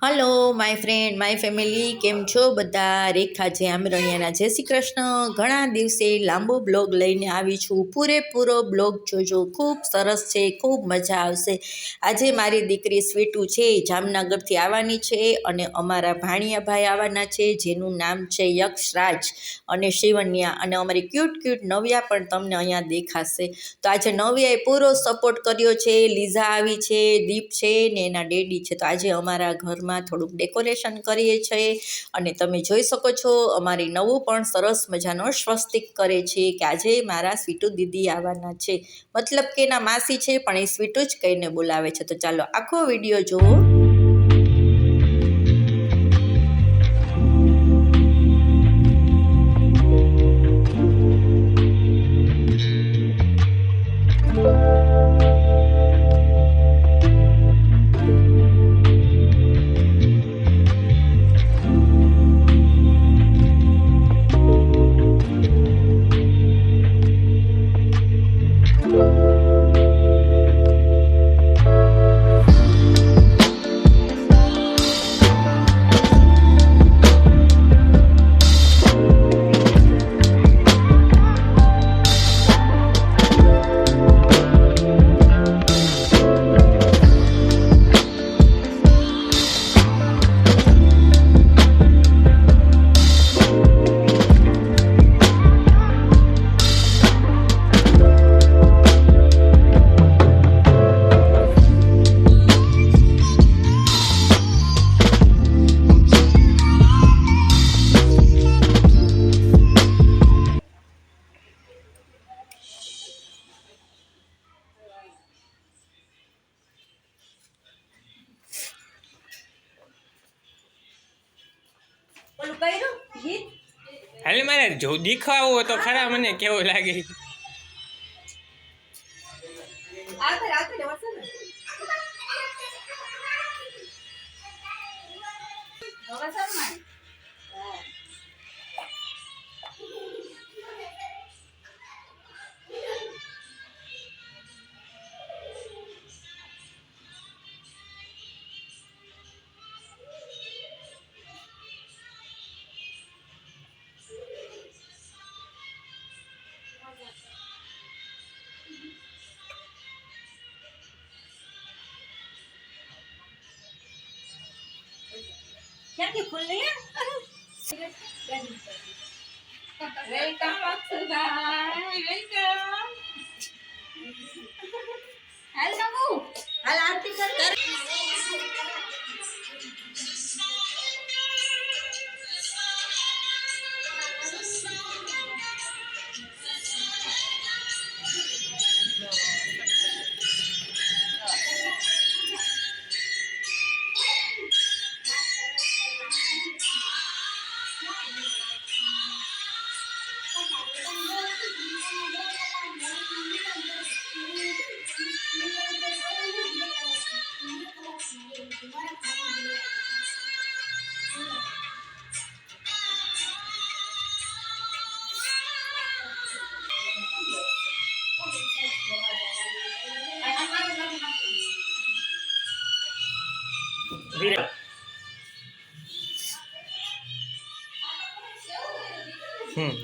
Hello my friend my family, કેમ છો બધા? રેખા છે આમરણિયાના જય શ્રી કૃષ્ણ. ઘણા દિવસે લાંબો બ્લોગ લઈને આવી છું. પૂરેપૂરો બ્લોગ જોજો, ખૂબ સરસ છે, ખૂબ મજા આવશે. આજે મારી દીકરી સ્વીટુ છે જામનગરથી આવવાની છે અને અમારા ભાણિયાભાઈ આવવાના છે જેનું નામ છે યક્ષરાજ અને શિવન્યા, અને અમારી ક્યુટ ક્યુટ નવ્યા પણ તમને અહીંયા દેખાશે. તો આજે નવ્યાએ પૂરો સપોર્ટ કર્યો છે. લીઝા આવી છે, દીપ છે ને એના ડેડી છે. તો આજે અમારા ઘરમાં થોડુંક ડેકોરેશન કરીએ છીએ અને તમે જોઈ શકો છો અમારી નવું પણ સરસ મજાનો સ્વસ્તિક કરે છે કે આજે મારા સ્વીટુ દીદી આવવાના છે, મતલબ કે એના માસી છે પણ એ સ્વીટુ જ કહીને બોલાવે છે. તો ચાલો આખો વિડીયો જુઓ. હાલે મારે જો દેખાવો તો ખરા મને કેવું લાગે. ક્યાંથી ખુલ રહી વેલકમ અક્ષુભાઈ, વેલકમ. હાલ નમુ હાલ આરતી કર.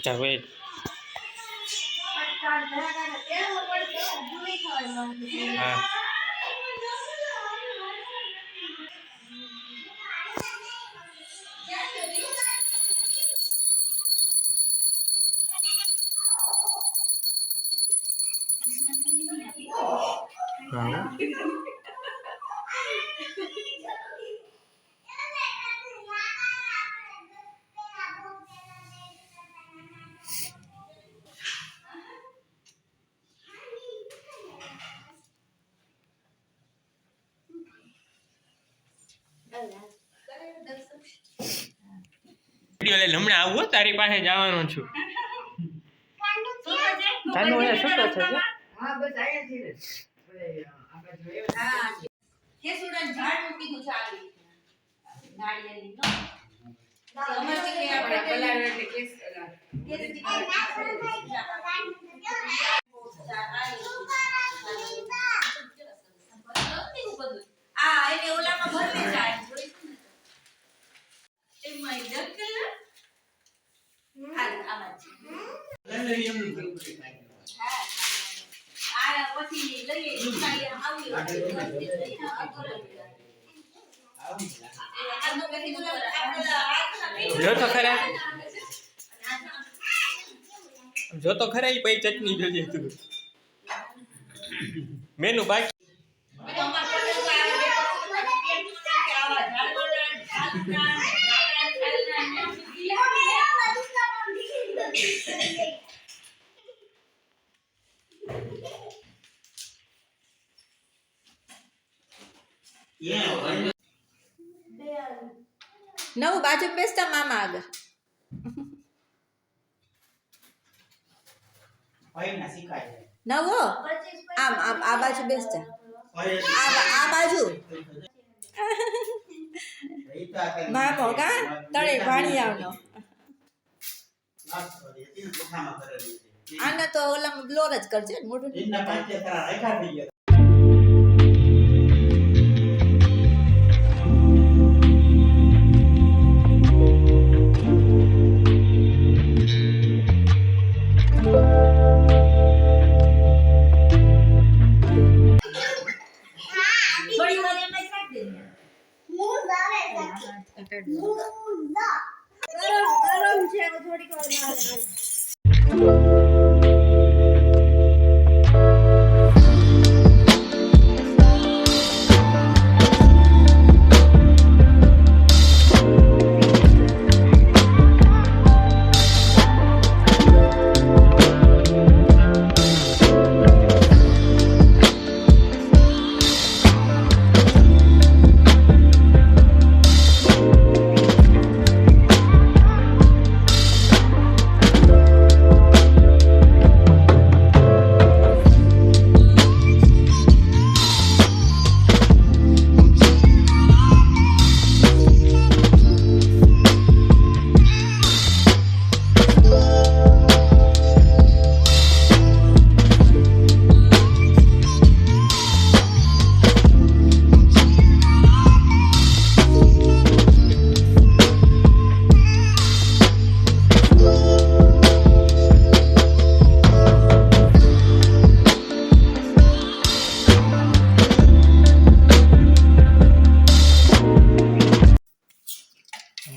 ચાલો એ હા વિડિયો લઈને હમણાં આવું તારી પાસે જવાનો છું. તાનો એ છૂટો છે હા બસ આયા છે રે. આપણે જોયો હા કે સુડન ઝાડ મૂકી છે આવી નાળિયેરની નો સમજ કે આપણે બલાર એટલે કેસ કે દીકરી આ એને ઓલામાં ભરને જાય જોઈશું ને. જો તો ખરા જો તો ખરા ઈ પછી ચટણી જોજે તું મેનુ બાકી નવું બાજુ બેસતા મામા આગળ નવો આમ આમ આ બાજુ બેસતા આ બાજુ મામો કા તળે ભાણી આવનો આને તો ઓલામાં બ્લોર જ કરજે મોઢું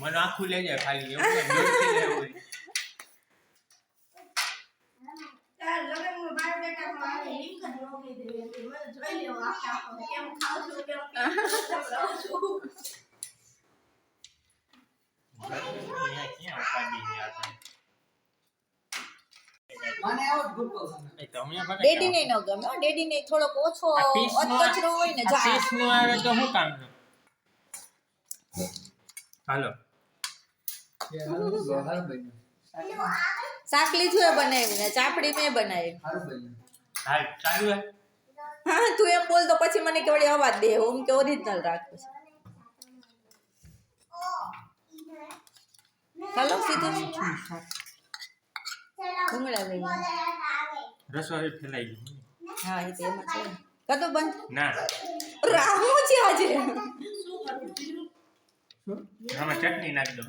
મને આખું લઈ જાય ખાલી એવું દૂરથી લેવું ડેડી ને ન ગમે ડેડી ને થોડોક ઓછો કચરો હોય ને પીસ નું આવે તો શું કામ નું હાલો શાક લીધું એ બનાવ્યું ને ચાપડી મેં બનાવી હાલ ચાલુ હે હા તું એમ બોલ તો પછી મને કેવડી અવાજ દે ઓમ કે ઓરિજિનલ રાખું ચાલો સીધું ભૂંગળા લઈ રસોઈ ફેલાઈ ગઈ હા એ તો એમાં છે કદો બંધ ના રાહુ છે આજે આમાં ચટણી નાખી દો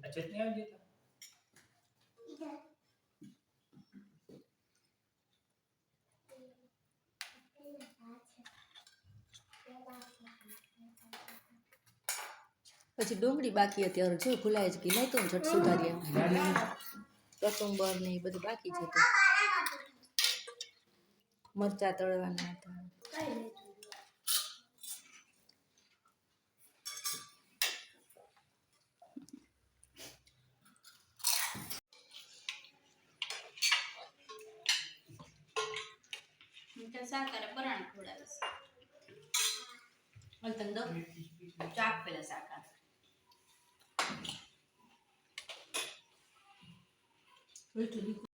ચટણી આવી જતા પછી ડુંગળી બાકી અત્યારે જો ભૂલાય જ ગઈ નહીં તો ઝટ સુધારી કચુંબર ને એ બધું બાકી છે તો મરચા તળવાના હતા સાકર પરાણ ખોડાવીશ તને દો ચાક પેલા સાકર